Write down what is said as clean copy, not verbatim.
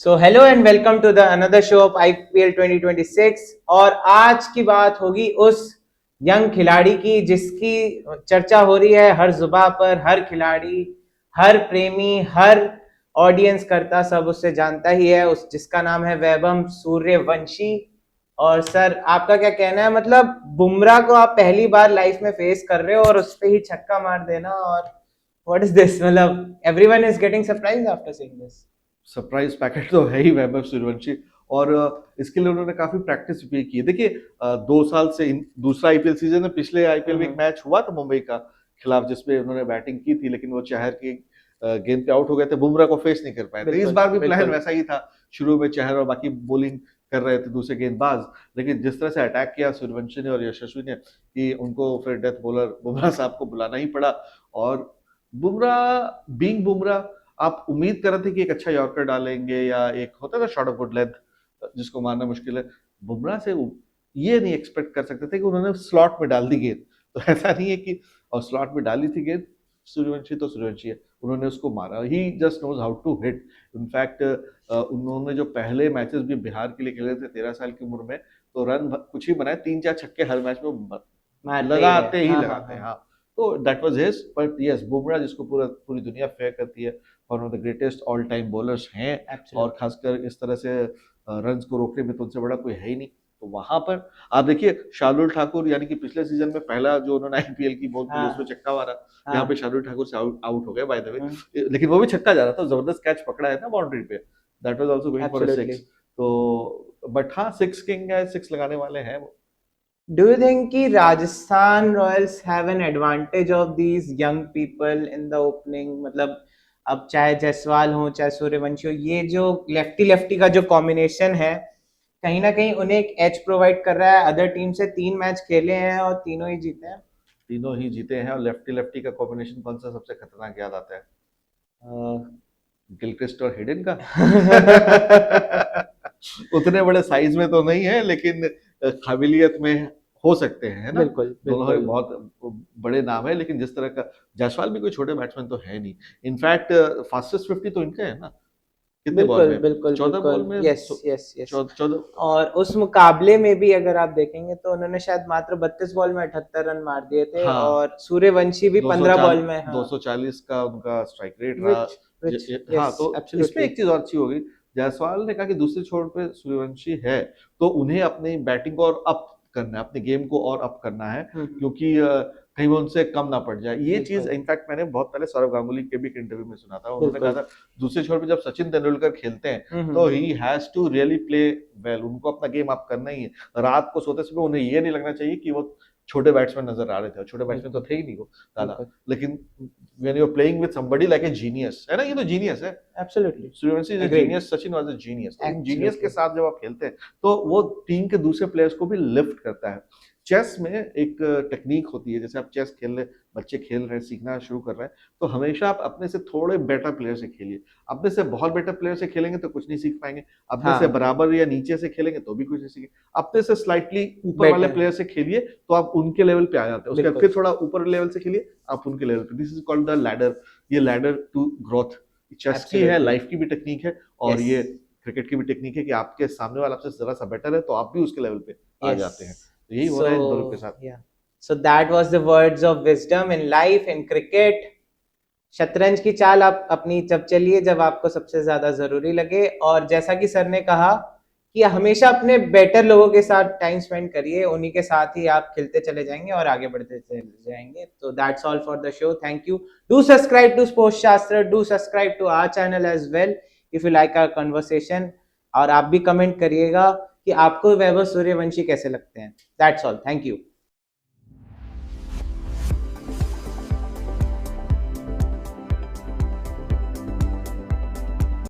So hello and welcome to the another show of IPL 2026। और आज की बात होगी उस यंग खिलाड़ी की जिसकी चर्चा हो रही है हर जुबा पर। हर खिलाड़ी, हर प्रेमी, हर ऑडियंस करता सब उससे जानता ही है, उस जिसका नाम है वैभव सूर्यवंशी। और सर आपका क्या कहना है, मतलब बुमराह को आप पहली बार लाइफ में फेस कर रहे हो और उस पे ही छक्का मार देना, और व्हाट इज दिस, मतलब everyone is getting surprise after seeing this. Surprise packet तो है ही वैभव सूर्यवंशी। और इसके लिए उन्होंने काफी प्रैक्टिस भी की है। देखिए 2 साल से दूसरा आईपीएल सीजन है। पिछले आईपीएल में एक मैच हुआ था मुंबई का खिलाफ जिसमें उन्होंने बैटिंग की थी, लेकिन वो चहर की गेंद पे आउट हो गए थे, बुमराह को फेस नहीं कर पाए थे। इस बार भी प्लान वैसा ही था। शुरू में चहर और बाकी बॉलिंग कर रहे थे दूसरे गेंदबाज, लेकिन जिस तरह से अटैक किया सूर्यवंशी ने और यशस्वी ने कि उनको फिर डेथ बॉलर बुमराह साहब को बुलाना ही पड़ा। और बुमराह बीइंग बुमराह, आप उम्मीद कर रहे थे कि एक अच्छा यॉर्कर डालेंगे या एक होता है ना शॉट ऑफ गुड लेंथ जिसको मारना मुश्किल है। बुमराह से ये नहीं एक्सपेक्ट कर सकते थे कि उन्होंने स्लॉट में डाल दी गेंद। तो ऐसा नहीं है कि और स्लॉट में डाली थी गेंद। सूर्यवंशी तो सूर्यवंशी है, उन्होंने उसको मारा। He just knows how to hit. In fact उन्होंने जो पहले मैचेस भी बिहार के लिए खेले थे 13 साल की उम्र में, तो कुछ ही बनाए, 3-4 छक्के हर मैच में लगाते ही लगाते हैं। हाँ, तो that was his. But yes, Bumrah जिसको पूरी दुनिया फेयर करती है, one of the greatest all time bowlers हैं। और खासकर इस तरह से रन्स को रोकने में तो उनसे बड़ा कोई है ही नहीं। तो वहां पर आप देखिए शार्दुल ठाकुर, यानी कि पिछले सीजन में पहला जो उन्होंने आईपीएल की बॉल खेली उसमें छक्का मारा। यहाँ पे शार्दुल ठाकुर से आउट हो गए बाय द वे, लेकिन वो भी छक्का जा रहा था, जबरदस्त कैच पकड़ा है ना बाउंड्री पे। That was also going for a 6। तो बट हाँ, 6 किंग है, 6 लगाने वाले हैं वो। Do you think कि Rajasthan Royals have an advantage of these young people in the opening? मतलब अब चाहे जायसवाल हो चाहे सूर्यवंशी हो, ये जो लेफ्टी लेफ्टी का जो कॉम्बिनेशन है कहीं ना कहीं उन्हें एक एज प्रोवाइड कर रहा है। अदर टीम से 3 मैच खेले हैं और तीनों ही जीते हैं। तीनों ही जीते हैं। और लेफ्टी लेफ्टी का कॉम्बिनेशन कौन सा सबसे खतरनाक याद आता है? गिलक्रिस्ट और हिडन का। उतने बड़े साइज में तो नहीं है, लेकिन काबिलियत में हो सकते हैं, है ना? बिल्कुल दोनों ही बिल्कुल बहुत बड़े नाम है, लेकिन जिस तरह का जायसवाल भी कोई छोटे बैट्समैन तो है नहीं। इनफैक्ट फास्टेस्ट 50 तो इनका है ना? कितने बॉल बिल्कुल में? बिल्कुल 14 बिल्कुल, बॉल में यस यस यस। 14। और उस मुकाबले में भी अगर आप देखेंगे तो उन्होंने शायद मात्र 32 बॉल में 78 रन मार दिए थे, हाँ, और सूर्यवंशी भी 15 बॉल 240 में। हाँ, 240 का उनका स्ट्राइक रेट रहा। विच विच हाँ, यस तो इसमें एब्सोल्युटली। एक चीज और अच्छी होगी। जायसवाल ने कहा कि दूसरे छोर पे सूर्यवंशी है, तो उन्हें अपनी बैटिंग को और अप करना है, अपने गेम को और अप करना है, क्योंकि कहीं वो उनसे कम ना पड़ जाए। ये चीज इनफैक्ट मैंने बहुत पहले सौरव गांगुली के भी एक इंटरव्यू में सुना था। उन्होंने कहा था दूसरे छोर पे जब सचिन तेंदुलकर खेलते हैं तो he has to really play well. उनको अपना गेम अप करना ही है। रात को सोते समय उन्हें ये नहीं लगना चाहिए कि वो छोटे बैट्समैन नजर आ रहे थे। छोटे बैट्समैन तो थे ही नहीं वो ज्यादा, लेकिन when you're playing with somebody like a genius, है ना? ये तो जीनियस है। Absolutely Suryavanshi is a agreed. Genius, Sachin was a genius. तो इन जीनियस के Absolutely. साथ जब आप खेलते हैं तो वो टीम के दूसरे प्लेयर्स को भी लिफ्ट करता है। चेस में एक टेक्निक होती है, जैसे आप चेस खेल रहे, बच्चे खेल रहे हैं, सीखना शुरू कर रहे हैं, तो हमेशा आप अपने से थोड़े बेटर प्लेयर से खेलिए। अपने से बहुत बेटर प्लेयर से खेलेंगे तो कुछ नहीं सीख पाएंगे। अपने से बराबर या नीचे से खेलेंगे तो भी कुछ नहीं सीखेंगे। अपने से स्लाइटली ऊपर वाले प्लेयर से खेलिए तो आप उनके लेवल पे आ जाते हैं। उसके बाद फिर थोड़ा ऊपर लेवल से खेलिए, आप उनके लेवल पे। This is called the ladder. ये लैडर टू ग्रोथ चेस की है, लाइफ की भी टेक्निक है, और ये क्रिकेट की भी टेक्निक है कि आपके सामने वाला आपसे जरा सा बेटर है तो आप भी उसके लेवल पे आ जाते हैं। तो यही हो रहा है इन दोनों के साथ। So that was the words of wisdom in life, in cricket. शतरंज की चाल आप अपनी जब चलिए जब आपको सबसे ज्यादा जरूरी लगे, और जैसा कि सर ने कहा कि हमेशा अपने बेटर लोगों के साथ टाइम स्पेंड करिए, उन्हीं के साथ ही आप खिलते चले जाएंगे और आगे बढ़ते चले जाएंगे। तो that's all for the show. Thank you. Do subscribe to sports Shastra, do subscribe to our channel as well if you like our conversation. और आप भी कमेंट करिएगा कि आपको वैभव सूर्यवंशी कैसे लगते हैं। That's all, thank you.